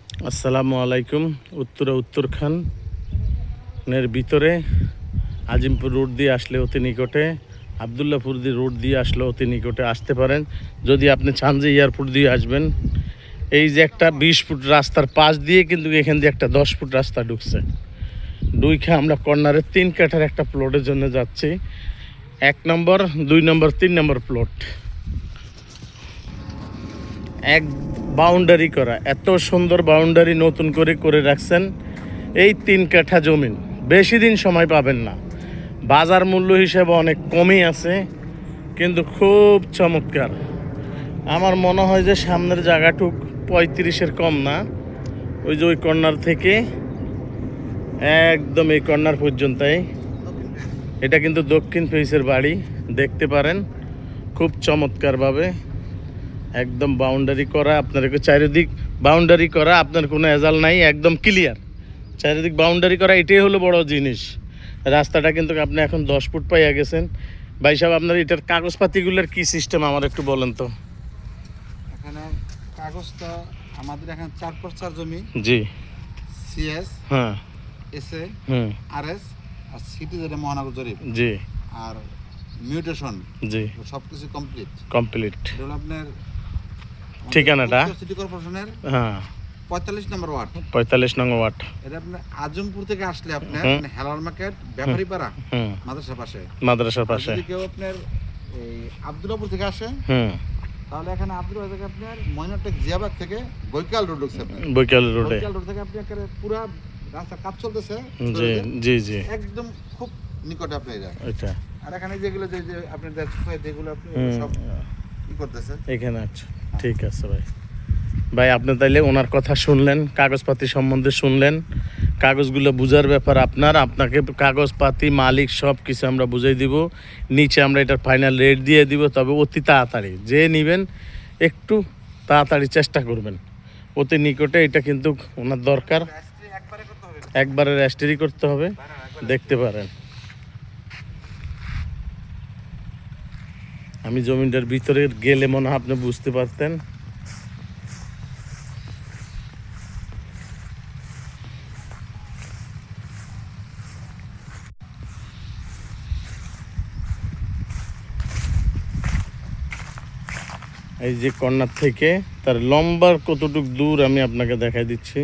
আসসালামু আলাইকুম। উত্তরখানের ভিতরে আজিমপুর রোড দিয়ে আসলে অতি নিকটে, আবদুল্লাপুর দিয়ে রোড দিয়ে আসলে অতি নিকটে আসতে পারেন। যদি আপনি চান যে এয়ারপোর্ট দিয়ে আসবেন, এই যে একটা 20 ফুট রাস্তার পাশ দিয়ে কিন্তু এখান দিয়ে একটা 10 ফুট রাস্তা ঢুকছে। ঢুকে আমরা কর্নারে 3 কাঠার একটা প্লটের জন্য যাচ্ছি। 1 নম্বর, 2 নম্বর, 3 নম্বর প্লট। এক বাউন্ডারি করা, এত সুন্দর বাউন্ডারি নতুন করে রাখছেন। এই 3 কাঠা জমিন বেশি দিন সময় পাবেন না, বাজার মূল্য হিসেবে অনেক কমই আছে, কিন্তু খুব চমৎকার। আমার মনে হয় যে সামনের জায়গাটুক 35-এর কম না। ওই যে ওই কর্নার থেকে একদম এই কর্নার পর্যন্তই। এটা কিন্তু দক্ষিণ ফেসের বাড়ি, দেখতে পারেন খুব চমৎকারভাবে একদম বাউন্ডারি করা। আপনাদেরকে চারিদিক বাউন্ডারি করা, আপনার কোনো এজাল নাই, একদম ক্লিয়ার চারিদিক বাউন্ডারি করা। এটাই হলো বড় জিনিস। রাস্তাটা কিন্তু আপনি এখন 10 ফুট পাইয়া গেছেন। ভাই সাহেব, আপনার এটার কাগজপাতিগুলোর কি সিস্টেম আমার একটু বলেন তো। এখানে কাগজটা আমাদের এখানে 4x4 জমি। জি। সিএস, হ্যাঁ। এসএ, আরএস আর সিটি যেটা মহানগর জরিপ। জি। আর মিউটেশন। জি। সবকিছু কমপ্লিট। এটা হলো আপনার ঠিকানাটা সিটি কর্পোরেশনের। হ্যাঁ। 45 নম্বর ওয়ার্ড। 45 নং ওয়ার্ড। এটা আপনার আজমপুর থেকে আসলে আপনার হেলাল মার্কেট, ব্যাপারীপাড়া, মাদ্রাসার পাশে। যদি কেউ আপনার এই আব্দুল্লাপুর থেকে আসে, তাহলে এখানে আব্দুল্লাপুর থেকে আপনার ময়নাটেক জিয়াবাগ থেকে বৈকাল রোড ঢুকছে। বৈকাল রোড থেকে আপনি একেবারে পুরো রাস্তা কাজ চলতেছে। জি একদম খুব নিকটে আপনি এটা। আর এখানে যেগুলো যে আপনি যেগুলো আপনি সব কি করতেছে এখানে। আচ্ছা, ঠিক আছে ভাই আপনি তাইলে ওনার কথা শুনলেন, কাগজপাতি সম্বন্ধে শুনলেন। কাগজগুলো বুঝার ব্যাপার আপনাকে কাগজপাতি মালিক সব কিছু আমরা বুঝাই দিব। নিচে আমরা এটার ফাইনাল রেট দিয়ে দিব। তবে অতি তাড়াতাড়ি যে নেবেন একটু তাড়াতাড়ি চেষ্টা করবেন। অতি নিকটে এটা কিন্তু ওনার দরকার, একবারে রেজিস্ট্রি করতে হবে। দেখতে পারেন আমি জমিটার ভিতরে গেলে মনে হয় আপনি বুঝতে পারতেন। এই যে কর্নার থেকে তার লম্বার কতটুক দূর আমি আপনাকে দেখাই দিচ্ছি।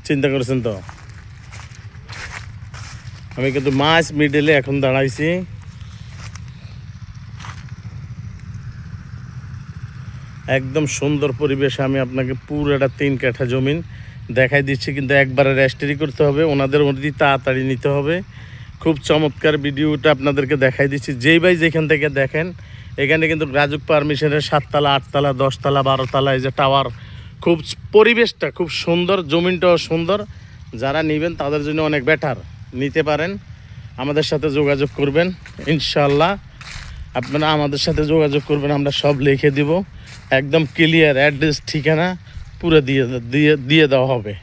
চিন্তা করেছেন তো? আমি কিন্তু মাছ মিডলে এখন দাঁড়াইছি। একদম সুন্দর পরিবেশ। আমি আপনাকে পুরোটা 3 কাঠা জমিন দেখাই দিচ্ছি, কিন্তু একবারে রেজিস্ট্রি করতে হবে। ওনাদের অতি তাড়াতাড়ি নিতে হবে। খুব চমৎকার ভিডিওটা আপনাদেরকে দেখাই দিচ্ছি। যেই ভাই যেখান থেকে দেখেন, এখানে কিন্তু রাজুক পারমিশনের 7 তলা, 8 তলা, 10 তলা, 12 তলা এই যে টাওয়ার। খুব পরিবেশটা খুব সুন্দর, জমিনটাও সুন্দর। যারা নেবেন তাদের জন্য অনেক বেটার, নিতে পারেন। আমাদের সাথে যোগাযোগ করবেন ইনশাল্লাহ। আপনারা আমাদের সাথে যোগাযোগ করবেন, আমরা সব লিখে দিব। একদম ক্লিয়ার অ্যাড্রেস ঠিকানা পুরো দিয়ে দেওয়া হবে।